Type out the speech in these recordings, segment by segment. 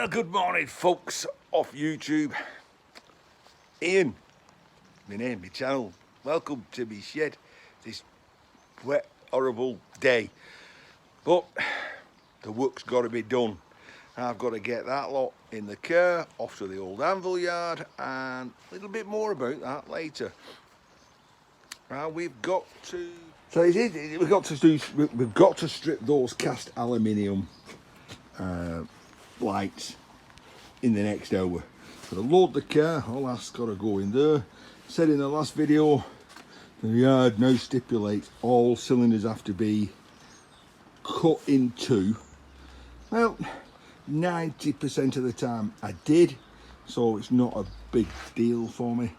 Well, good morning, folks off YouTube. Ian, my name, my channel. Welcome to my shed this wet, horrible day. But the work's got to be done. I've got to get that lot in the car, off to the old Anvil Yard, and a little bit more about that later. We've got to. So we've got to strip those cast aluminium lights in the next hour. Got to load the car, all that's got to go in there. Said in the last video, the yard now stipulates all cylinders have to be cut in two. Well, 90% of the time I did, so it's not a big deal for me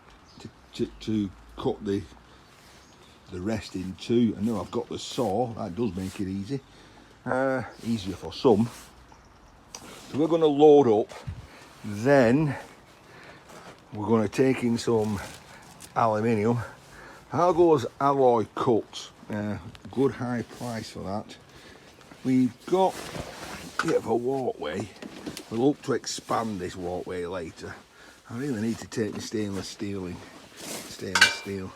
to cut the rest in two. I know I've got the saw, that does make it easy, easier for some. So we're going to load up, then we're going to take in some aluminium. How goes alloy cuts? Good high price for that. We've got a bit of a walkway. We'll look to expand this walkway later. I really need to take my stainless steel in. Stainless steel.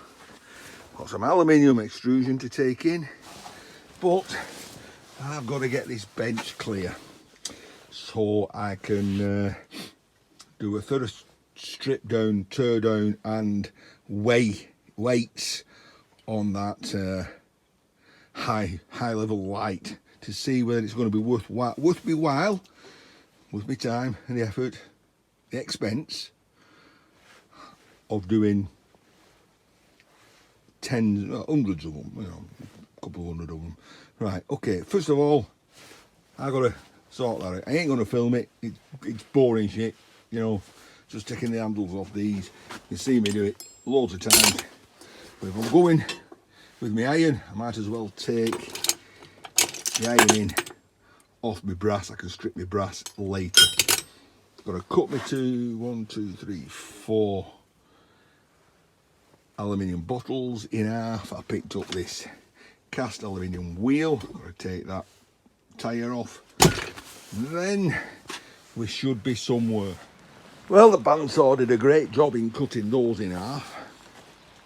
Got some aluminium extrusion to take in, but I've got to get this bench clear so I can do a thorough strip down, tear down and weights on that high level light to see whether it's going to be worth my while, worth my time and the effort, the expense of doing hundreds of them, you know, a couple of hundred of them. Right, okay, first of all, I got to sort that out. I ain't going to film it, it's boring shit, you know, just taking the handles off these. You see me do it loads of times. But if I'm going with my iron, I might as well take the ironing off my brass. I can strip my brass later. Got to cut me to 1, 2, 3, 4 aluminium bottles in half. I picked up this cast aluminium wheel. Got to take that tyre off. Then we should be somewhere. Well, the bandsaw did a great job in cutting those in half.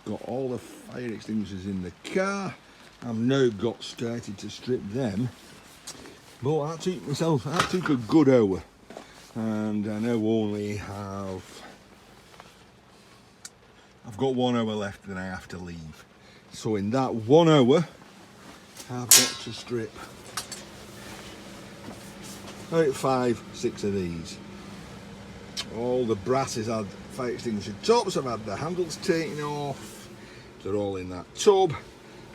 Got all the fire extinguishers in the car. I've now got started to strip them. But that took a good hour. And I now only I've got 1 hour left and I have to leave. So in that 1 hour, I've got to strip about 5, 6 of these. All the brasses had fire extinguisher tops. I've had the handles taken off. They're all in that tub.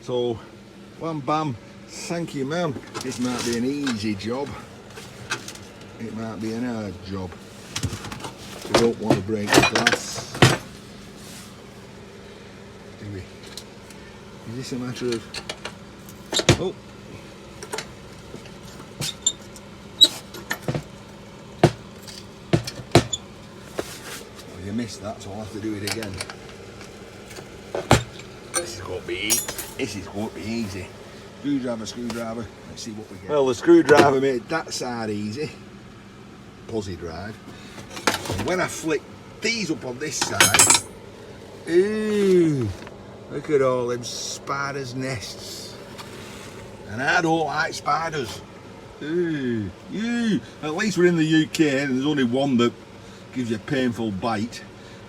So, wham bam, thank you ma'am. This might be an easy job. It might be an hard job. We don't want to break the glass, do we? Is this a matter of... Oh! Oh, you missed that, so I'll have to do it again. This is going to be easy. Screwdriver. Let's see what we get. Well, the screwdriver made that side easy. Posi drive. And when I flick these up on this side, ooh, look at all them spiders' nests. And I don't like spiders. Ooh. At least we're in the UK and there's only one that gives you a painful bite.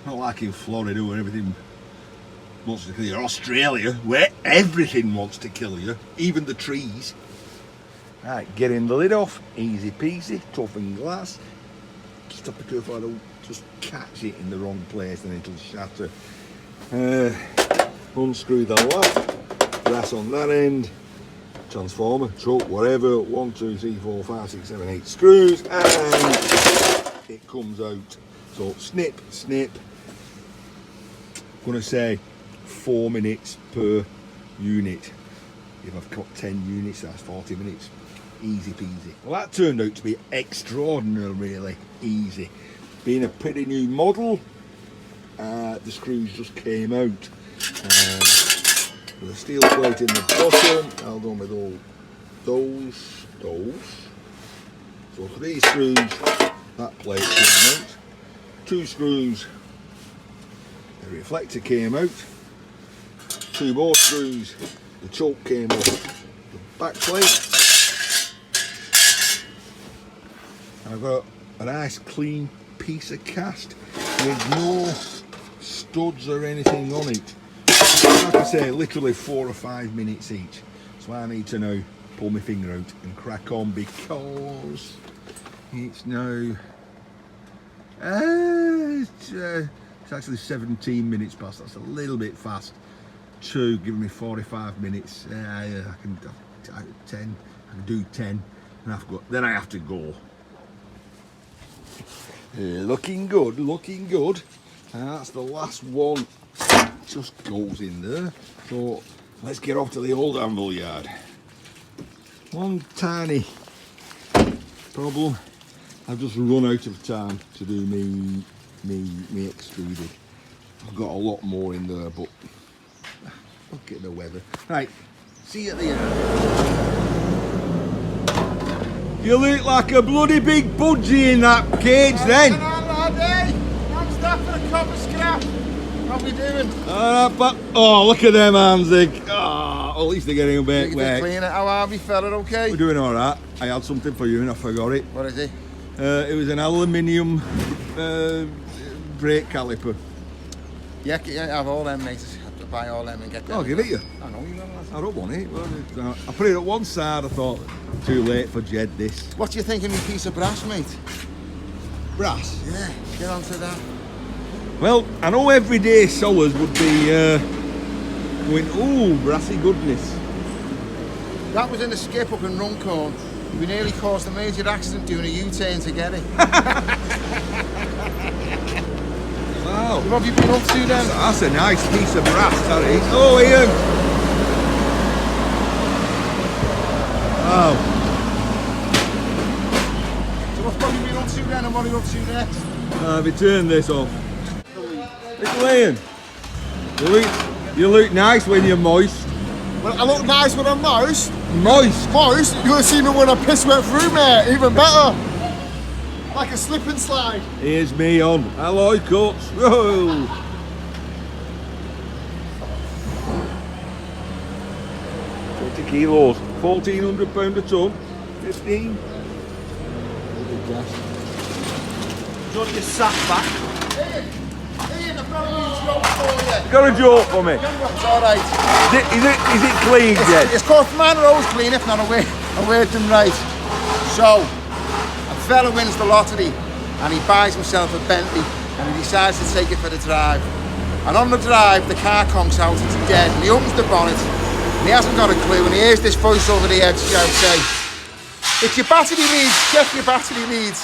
Not like in Florida where everything wants to kill you. Australia, where everything wants to kill you, even the trees. Right, getting the lid off, easy peasy, toughen glass. Just have to be careful I don't just catch it in the wrong place and it'll shatter. Unscrew the lock, brass on that end, transformer, truck, whatever, 1, 2, 3, 4, 5, 6, 7, 8 screws, and it comes out. So snip, snip. I'm going to say 4 minutes per unit. If I've got 10 units, that's 40 minutes. Easy peasy. Well, that turned out to be extraordinarily easy. Being a pretty new model, the screws just came out. With a steel plate in the bottom, held on with all those. So 3 screws that plate came out. 2 screws, the reflector came out. 2 more screws, the choke came off the back plate. And I've got a nice clean piece of cast with no studs or anything on it. Like I say, literally 4 or 5 minutes each. So I need to now pull my finger out and crack on, because it's now it's actually 17 minutes past. That's a little bit fast. 2 giving me 45 minutes. I can do 10 and then I have to go. Looking good, looking good. And that's the last one. Just goes in there. So let's get off to the old Anvil Yard. One tiny problem. I've just run out of time to do me extruded. I've got a lot more in there, but look at the weather. Right, see you at the end. You look like a bloody big budgie in that cage then. I'm stuck for a cup of scrap. What are we doing? Oh, look at them hands. Oh, at least they're getting a bit wet. Clean it. How are we, fella? Okay? We're doing all right. I had something for you and I forgot it. What is it? It was an aluminium brake caliper. Yeah, I have all them, mate. I have to buy all them and get them. I'll give it you. I know you will. I don't want it. I put it at one side. I thought, too late for Jed this. What do you think of me piece of brass, mate? Brass? Yeah, get onto that. Well, I know everyday sellers would be going, ooh, brassy goodness. That was in a skip up in Runcorn. We nearly caused a major accident doing a U-turn to get it. Wow. What have you been up to then? That's a nice piece of brass, that is. Oh, Ian! Wow. So what have you been up to then, and what are you up to next? If you turn this off. Little Ian, you look nice when you're moist. Well, I look nice when I'm moist. Moist? Moist? You're gonna see me when I piss went through, mate. Even better. Like a slip and slide. Here's me on alloy cuts. Whoa! 20 kilos, £1,400 a ton, 15. Johnny, your sack back. Ian, I've got a new joke for you. You got a joke for me? It's alright. Is it clean, Jed? It's called mine are always clean, if not I wear them right. So, a fella wins the lottery and he buys himself a Bentley and he decides to take it for the drive. And on the drive, the car conks out, it's dead, and he opens the bonnet and he hasn't got a clue, and he hears this voice over the edge say, "It's your battery leads, check your battery leads."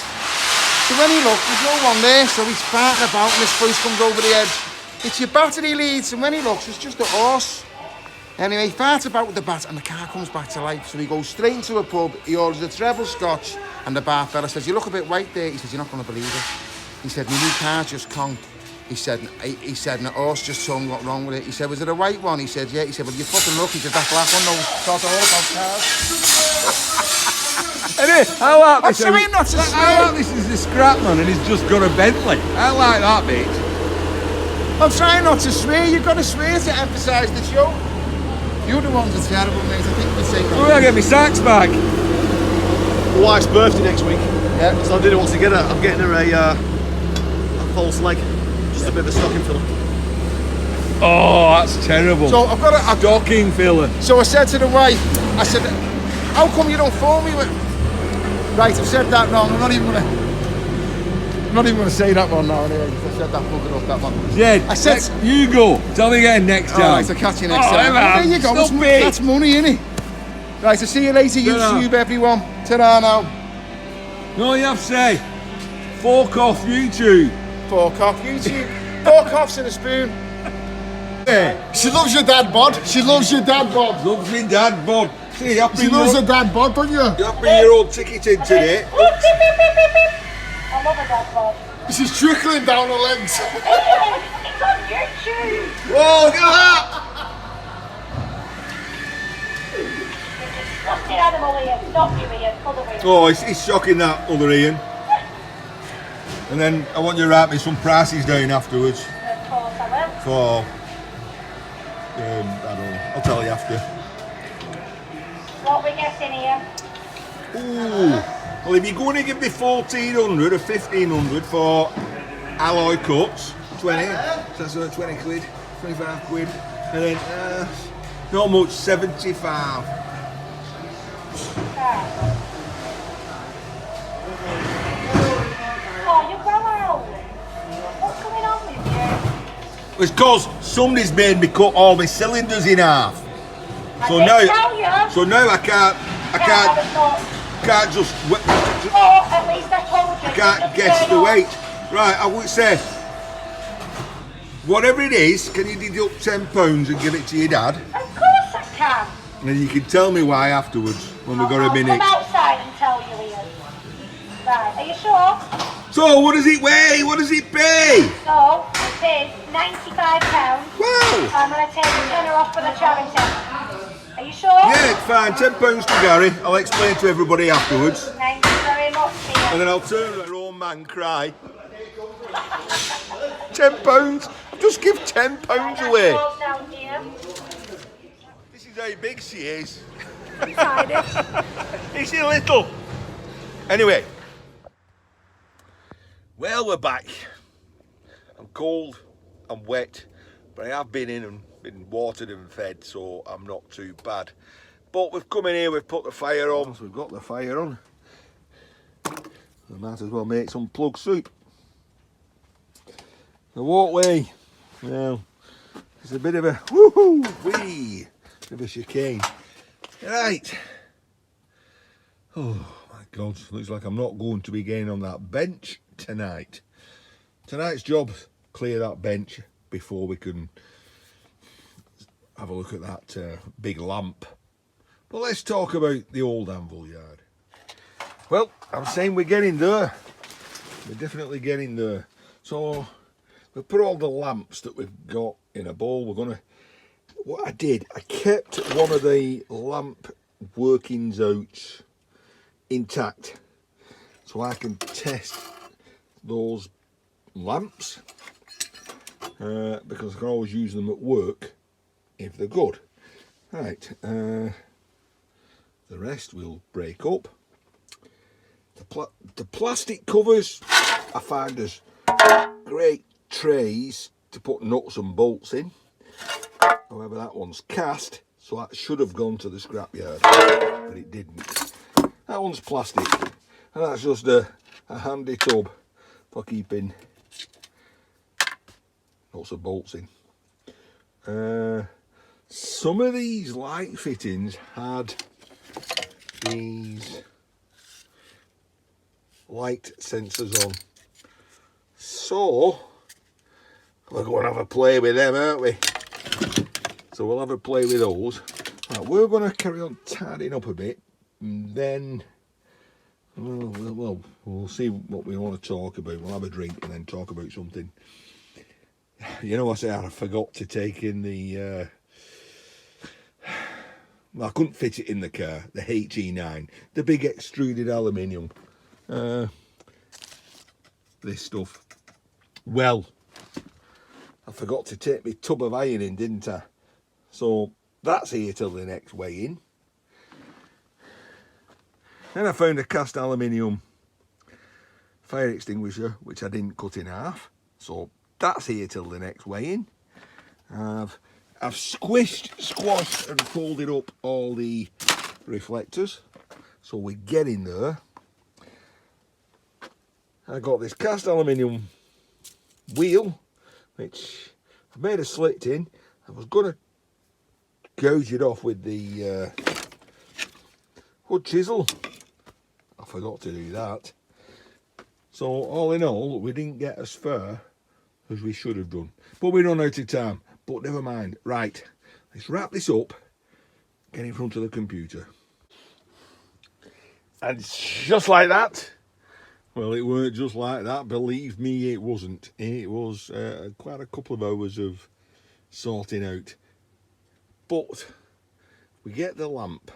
So when he looks, there's no one there, so he's farting about and this voice comes over the edge. "It's your battery leads," and when he looks, it's just a horse. Anyway, he farts about with the bat and the car comes back to life. So he goes straight into a pub, he orders a treble scotch, and the bar fella says, "You look a bit white there." He says, "You're not going to believe it." He said, "My new car just conked." He said, and the horse just told me what wrong with it. He said, "Was it a white one?" He said, "Yeah." He said, "Well, you're fucking lucky because that black one knows sort of all about cars." I like this. I'm trying not to swear. I like this is the scrap man and he's just got a Bentley. I like that bit. I'm trying not to swear. You've got to swear to emphasise the joke. The other ones are terrible, mate. I think we say that. Oh, I get my sacks back. My wife's birthday next week. Yeah. So I did it once to get her. I'm getting her a false leg. Just a bit of a stocking filler. Oh, that's terrible. So I've got a stocking filler. So I said to the wife, I said, "How come you don't phone me with..." Right, I've said that wrong. I'm not even gonna say that one now. Anyway, I said that, bugger up that one. Jed, I said, you go. Tell me again next time. Alright, I'll catch you next time. Man, There you go. stop it. That's money, innit? Right, I'll see you later, YouTube, everyone. Ta-ra now. No, you have to say, fork off YouTube. Fork off YouTube. Fork offs in a spoon. Yeah. She loves your dad bod. She loves your dad bod. Loves me dad, bud. See, you have to She loves her dad bod, don't you? You have to bring your own ticket in today. I love a dad bod. She's trickling down her legs. It's on YouTube. Whoa, look at that! Disgusting animal, Ian. Stop you, Ian. Other way. Oh, he's shocking that other Ian. And then I want you to write me some prices down afterwards. Of course I will. For, I don't know, I'll tell you after. What we getting here? Ooh, well if you're going to give me 1,400 or 1,500 for alloy cuts, 20, so that's 20 quid, 25 quid, and then not much, 75. Oh, you go out. What's going on with you? It's because somebody's made me cut all my cylinders in half. So I now, didn't tell you. so now I can't just Oh, at least I told you. I can't guess the weight. Right, I would say, whatever it is, can you deduct £10 and give it to your dad? Of course I can. And then you can tell me why afterwards, when we've got a minute. I'll come outside and tell you, Ian. Right, are you sure? So, what does it weigh? What does it pay? So, it is £95. Wow! I'm going to take the tenner off for the charity. Are you sure? Yeah, it's fine. £10 to Gary. I'll explain to everybody afterwards. Thank you very much, Ian. And then I'll turn to her own man cry. £10? Just give £10 away. Now, dear. This is how big she is. Tiny. Is she little? Anyway. Well, we're back. I'm cold, I'm wet, but I have been in and been watered and fed, so I'm not too bad. But we've come in here, we've put the fire on. So we've got the fire on. We might as well make some plug soup. The walkway, well, it's a bit of a woohoo-wee, bit of a chicane. Right. Oh my God, looks like I'm not going to be getting on that bench tonight. Tonight's job, clear that bench before we can have a look at that big lamp. But let's talk about the old Anvil Yard. Well, I'm saying we're getting there. We're definitely getting there. So we put all the lamps that we've got in a bowl. We're gonna, what I did, I kept one of the lamp workings out intact so I can test those lamps because I can always use them at work if they're good. Right, the rest will break up. The plastic covers I find as great trays to put nuts and bolts in. However, that one's cast, so that should have gone to the scrapyard, but it didn't. That one's plastic, and that's just a handy tub for keeping lots of bolts in. Some of these light fittings had these light sensors on, so we're going to have a play with them, aren't we? So we'll have a play with those. Right, we're going to carry on tidying up a bit, and then we'll see what we want to talk about. We'll have a drink and then talk about something. You know, I say I forgot to take in the well, I couldn't fit it in the car, the HE9, the big extruded aluminium, this stuff. Well, I forgot to take my tub of iron in, didn't I? So that's here till the next weigh-in. Then I found a cast aluminium fire extinguisher, which I didn't cut in half. So that's here till the next weigh-in. I've squashed and folded up all the reflectors, so we're getting there. I got this cast aluminium wheel, which I've made a slit in. I was going to gouge it off with the wood chisel. I forgot to do that. So all in all, we didn't get as far as we should have done, but we run out of time. But never mind. Right, let's wrap this up, get in front of the computer. And just like that, well, it weren't just like that, believe me, it wasn't. It was quite a couple of hours of sorting out. But we get the lamp,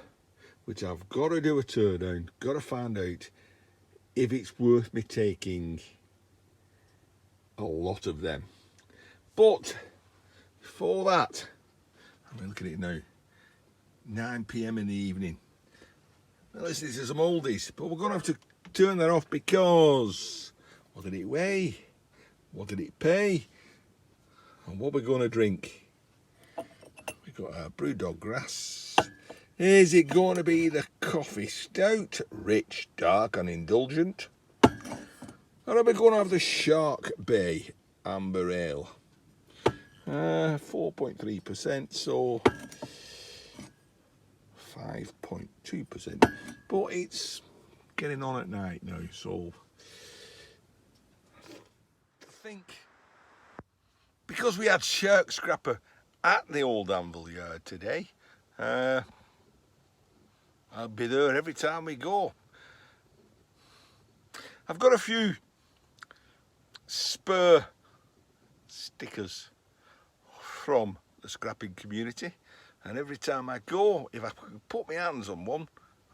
which I've got to do a teardown, got to find out if it's worth me taking a lot of them. But before that, I'm looking at it now, 9 p.m. in the evening. Now listening to some oldies, but we're going to have to turn that off because what did it weigh? What did it pay? And what we're going to drink? We've got our Brewdog Grass. Is it going to be the coffee stout, rich, dark and indulgent? Or are we going to have the Shark Bay Amber Ale? 4.3%, so 5.2%. But it's getting on at night now, so I think because we had shark scrapper at the old Anvil Yard today, I'll be there every time we go. I've got a few spur stickers from the scrapping community, and every time I go, if I can put my hands on one,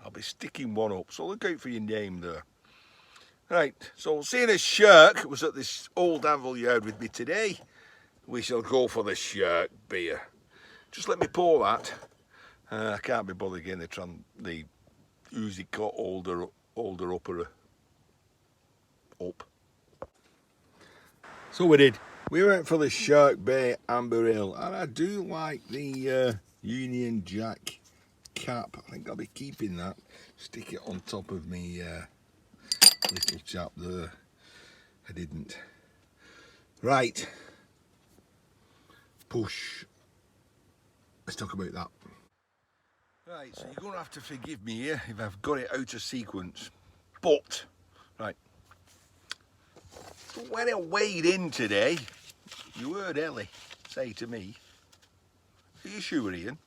I'll be sticking one up, so look out for your name there. Right, so seeing as Shark was at this old Anvil Yard with me today, we shall go for the Shark beer. Just let me pour that. I can't be bothered again the Uzi cut older upper up. So we did. We went for the Shark Bay Amber Ale, and I do like the Union Jack cap. I think I'll be keeping that. Stick it on top of me little chap there. I didn't. Right. Push. Let's talk about that. Right, so you're going to have to forgive me here if I've got it out of sequence. But, right. So when I weighed in today, you heard Ellie say to me, "Are you sure, Ian?"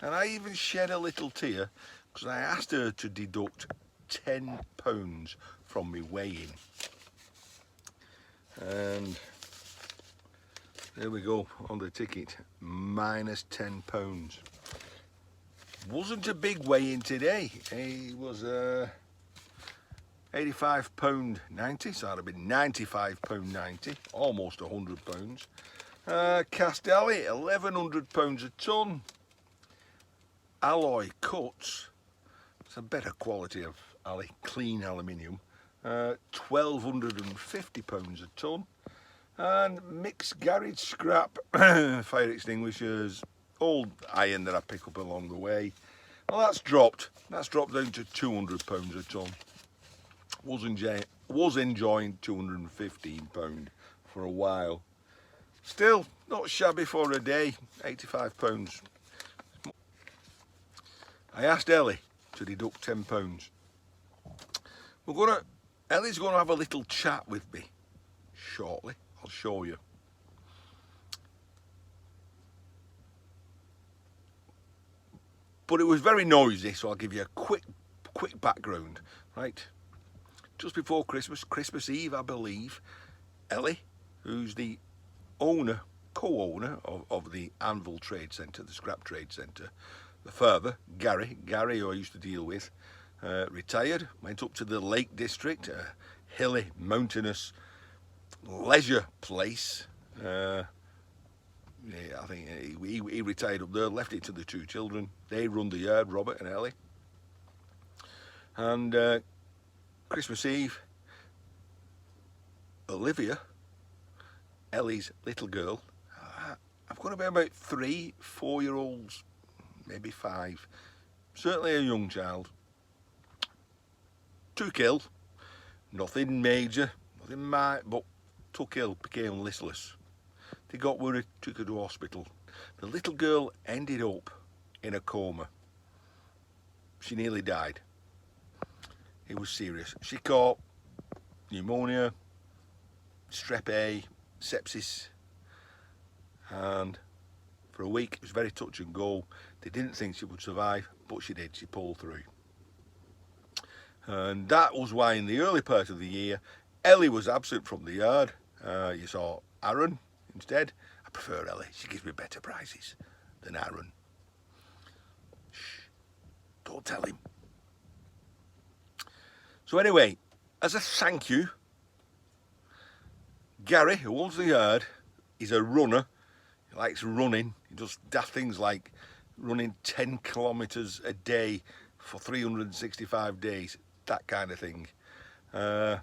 And I even shed a little tear because I asked her to deduct £10 from me weighing. And there we go on the ticket, minus £10. Wasn't a big weigh-in today. It was £85.90, so that'd have been £95.90, almost £100. Castelli, £1,100 a tonne. Alloy cuts, it's a better quality of clean aluminium, £1,250 a tonne. And mixed garage scrap, fire extinguishers, old iron that I pick up along the way. Well, that's dropped down to £200 a tonne. Was enjoying £215 for a while. Still not shabby for a day, £85. I asked Ellie to deduct £10. Ellie's gonna have a little chat with me shortly. I'll show you. But it was very noisy, so I'll give you a quick background. Right, just before Christmas Eve, I believe, Ellie, who's the co-owner of the Anvil Trade Centre, the Scrap Trade Centre, the father, Gary, who I used to deal with, retired, went up to the Lake District, a hilly, mountainous leisure place. Yeah, I think he retired up there, left it to the two children. They run the yard, Robert and Ellie. And Christmas Eve, Olivia, Ellie's little girl, I've got to be about 3, 4-year-olds, maybe 5, certainly a young child, took ill, nothing major, but took ill, became listless. They got worried, took her to hospital. The little girl ended up in a coma. She nearly died. It was serious. She caught pneumonia, strep A, sepsis, and for a week it was very touch and go. They didn't think she would survive, but she did. She pulled through. And that was why in the early part of the year, Ellie was absent from the yard. You saw Aaron instead. I prefer Ellie. She gives me better prizes than Aaron. Shh. Don't tell him. So anyway, as a thank you, Gary, who owns the yard, is a runner. He likes running. He does daft things like running 10 kilometres a day for 365 days, that kind of thing. Has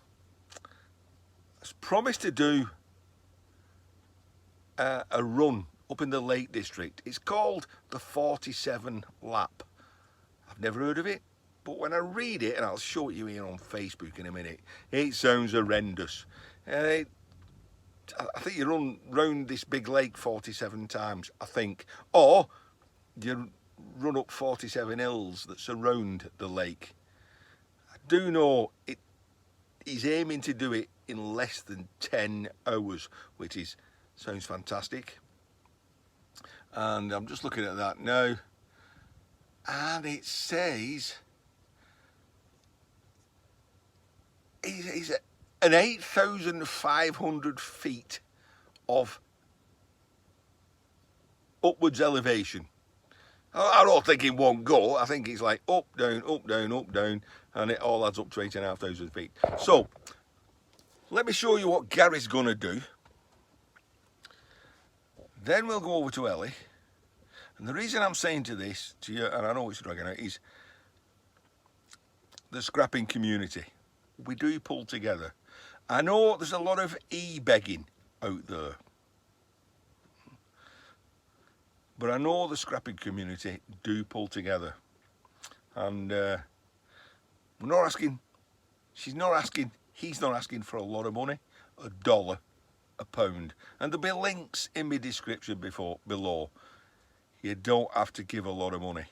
promised to do a run up in the Lake District. It's called the 47 Lap. I've never heard of it, but when I read it, and I'll show it you here on Facebook in a minute, it sounds horrendous. I think you run round this big lake 47 times, I think, or you run up 47 hills that surround the lake. I do know he's aiming to do it in less than 10 hours, which sounds fantastic. And I'm just looking at that now, and it says he's an 8,500 feet of upwards elevation. I don't think it won't go. I think it's like up, down, up, down, up, down, and it all adds up to 8,500 feet. So, let me show you what Gary's going to do. Then we'll go over to Ellie. And the reason I'm saying to you, and I know it's dragging out, is the scrapping community. We do pull together. I know there's a lot of e-begging out there. But I know the scrapping community do pull together. And we're not asking, he's not asking for a lot of money, $1 a pound. And there'll be links in my description below. You don't have to give a lot of money.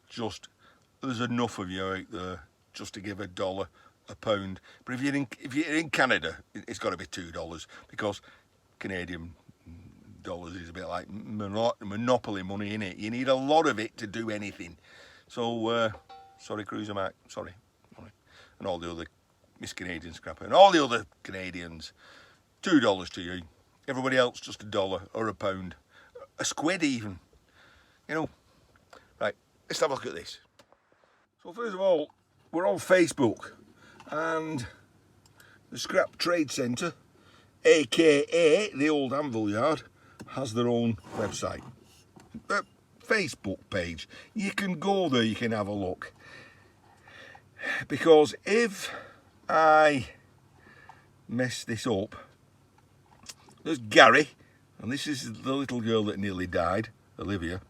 Just, there's enough of you out there just to give $1 a pound. But if you're in Canada, it's got to be $2, because Canadian dollars is a bit like monopoly money, innit? You need a lot of it to do anything. So sorry, Cruiser Mac, sorry, and all the other Miss Canadian Scrapper and all the other Canadians, $2 to you. Everybody else just $1 or a pound, a squid even. You know. Right, let's have a look at this. So first of all, we're on Facebook, and the Scrap Trade Centre, aka the old Anvil Yard, has their own website, Facebook page. You can go there, you can have a look. Because if I mess this up, there's Gary, and this is the little girl that nearly died, Olivia,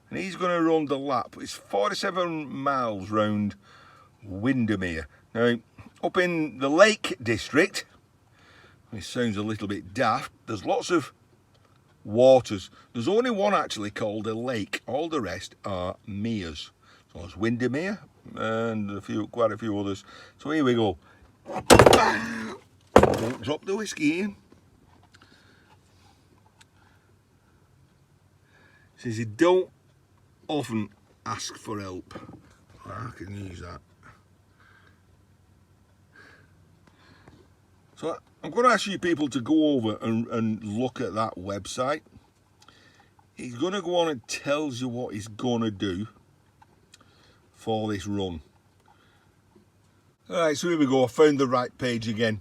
and he's going to run the lap. It's 47 miles round Windermere. Now, up in the Lake District, it sounds a little bit daft, there's lots of waters. There's only one actually called a lake. All the rest are meres. So there's Windermere and quite a few others. So here we go. Don't drop the whiskey in. Says you don't often ask for help. I can use that. So I'm going to ask you people to go over and look at that website. He's going to go on and tells you what he's going to do for this run. Alright, so here we go. I found the right page again.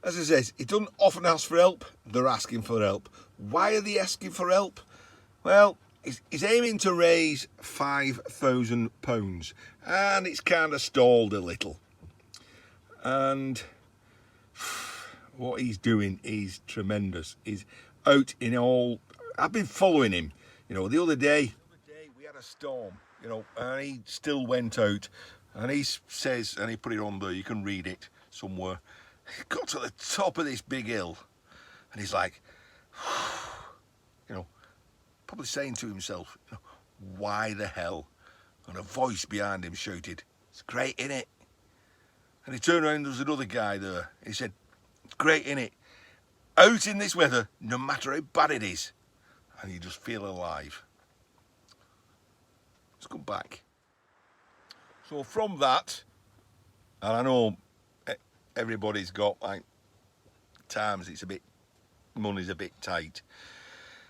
As it says, he doesn't often ask for help. They're asking for help. Why are they asking for help? Well, he's aiming to raise £5,000, and it's kind of stalled a little. And what he's doing is tremendous. He's out in all. I've been following him. You know, the other day we had a storm. You know, and he still went out, and he says, and he put it on there. You can read it somewhere. He got to the top of this big hill, and he's like, you know, probably saying to himself, you know, why the hell? And a voice behind him shouted, "It's great, innit?" And he turned around, there was another guy there. He said, "It's great, innit? Out in this weather, no matter how bad it is." And you just feel alive. Let's come back. So from that, and I know everybody's got like times it's a bit, money's a bit tight.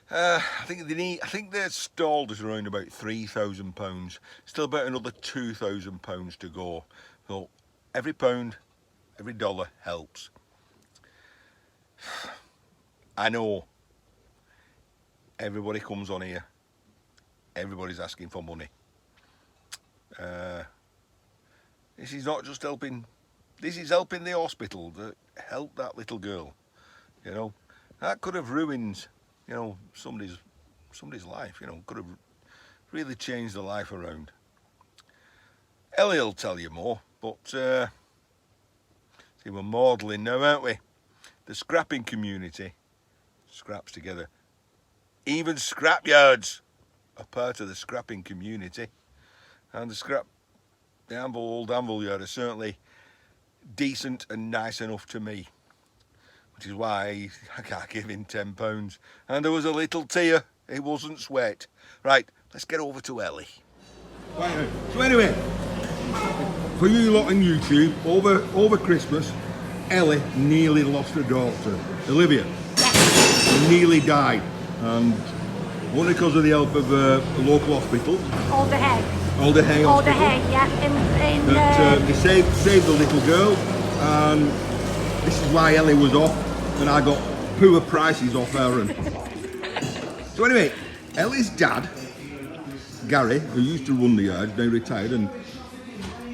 I think they're stalled at around about £3,000. Still about another £2,000 to go. So every pound, every dollar helps. I know everybody comes on here, everybody's asking for money. This is not just helping, this is helping the hospital that helped that little girl. You know, that could have ruined, you know, somebody's life, you know, could have really changed the life around. Ellie will tell you more, but see, we're modelling now, aren't we? The scrapping community scraps together. Even scrap yards are part of the scrapping community, and the old Anvil Yard is certainly decent and nice enough to me, which is why I can't give him £10. And there was a little tear, it wasn't sweat. Right, let's get over to Ellie. Right, so anyway, for you lot on YouTube, over Christmas, Ellie nearly lost her daughter, Olivia. She nearly died, and only because of the help of a local hospital. Alder Hay, yeah. They saved the little girl, and this is why Ellie was off, and I got poor prices off her. And so anyway, Ellie's dad, Gary, who used to run the yard, now retired, and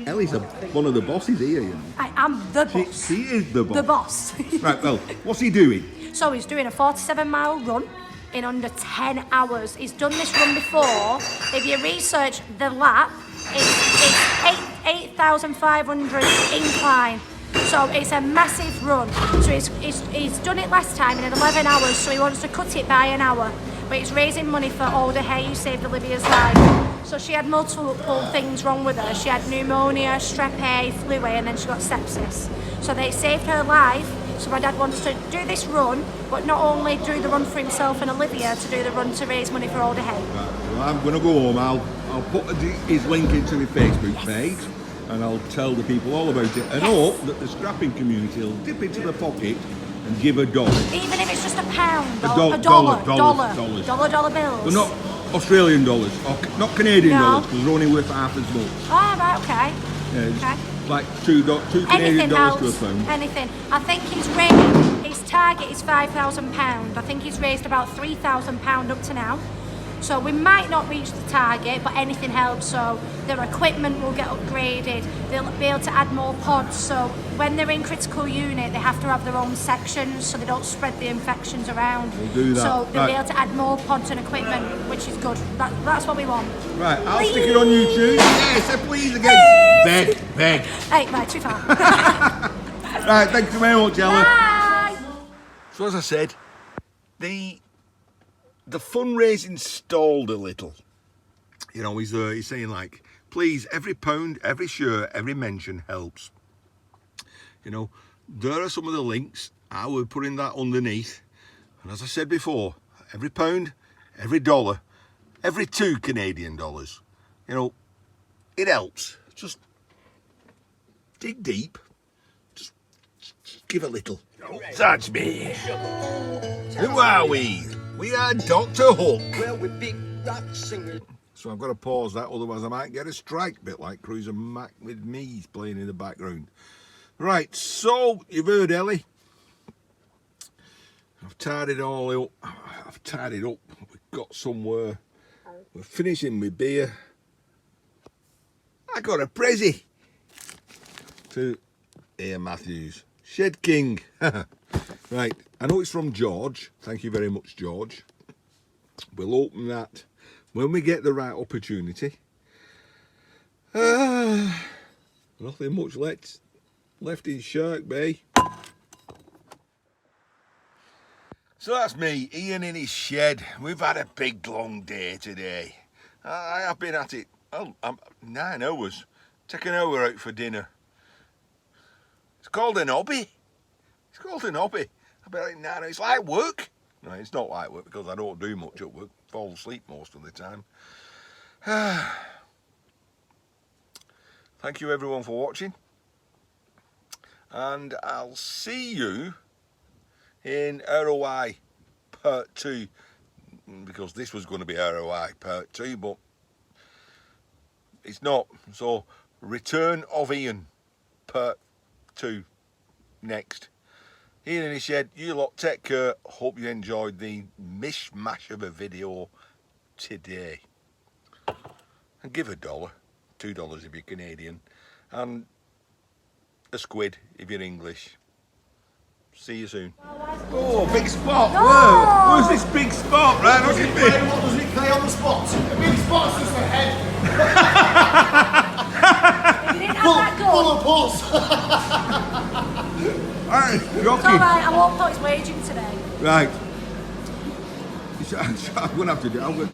Ellie's one of the bosses here, you know. I am the boss. She is the boss. The boss. Right, well, what's he doing? So he's doing a 47-mile run in under 10 hours. He's done this run before. If you research the lap, it's 8,500 incline. So it's a massive run. So he's done it last time in 11 hours, so he wants to cut it by an hour. But he's raising money for Alder Hay, who saved Olivia's life. So she had multiple things wrong with her. She had pneumonia, strep A, flu A, and then she got sepsis. So they saved her life. So my dad wants to do this run, but not only do the run for himself and Olivia, to do the run to raise money for Alder Hay. Right, well, I'm going to go home. I'll put his link into my Facebook page, and I'll tell the people all about it, and hope that the scrapping community will dip into the pocket and give $1. Even if it's just £1 or dollars. dollar bills. But not Australian dollars, or not Canadian dollars, because they're only worth half as much. Oh, right, okay. Yeah, it's Okay. like two Canadian dollars to a pound. Anything. I think his target is £5,000. I think he's raised about £3,000 up to now. So we might not reach the target, but anything helps. So their equipment will get upgraded. They'll be able to add more pods. So when they're in critical unit, they have to have their own sections so they don't spread the infections around. We'll do that. So they'll be able to add more pods and equipment, which is good. That's what we want. Right, I'll stick it on YouTube. Yes, please again. Beg. Hey, right, too far. Right, thank you very much, Ella. Bye. So as I said, the fundraising stalled a little. You know, he's saying like, please, every pound, every share, every mention helps. You know, there are some of the links. I will put in that underneath. And as I said before, every pound, every dollar, every 2 Canadian dollars, you know, it helps. Just dig deep. Just give a little. That's me. Who are we? We are Dr. Hook. Well, we're big rock singers. So I've got to pause that, otherwise I might get a strike, bit like Cruiser Mac with me playing in the background. Right, so you've heard Ellie. I've tied it all up. I've tied it up. We've got somewhere. We're finishing with beer. I got a prezi to Ian Matthews. Shed King. Right, I know it's from George. Thank you very much, George. We'll open that when we get the right opportunity. Nothing much left in Shark Bay. So that's me, Ian in his shed. We've had a big long day today. I have been at it 9 hours. Take an hour out for dinner. It's called an hobby. I've been at it 9 hours. It's like work. No, it's not like work because I don't do much at work. Fall asleep most of the time. Thank you everyone for watching. And I'll see you in ROI part 2, because this was going to be ROI part 2, but it's not. So Return of Ian part 2 next. Ian and he said, you lot take care. Hope you enjoyed the mishmash of a video today. And give $1, $2 if you're Canadian, and a squid if you're English. See you soon. Oh, big spot! No. Whoa. Where's this big spot? Right, look at this. What does it play on the spot? The big spot's just the head. You didn't have that good. Full of pulse. Alright, It's Rocky. alright, I won't put his wage in today. Right. I'm going to have to do it.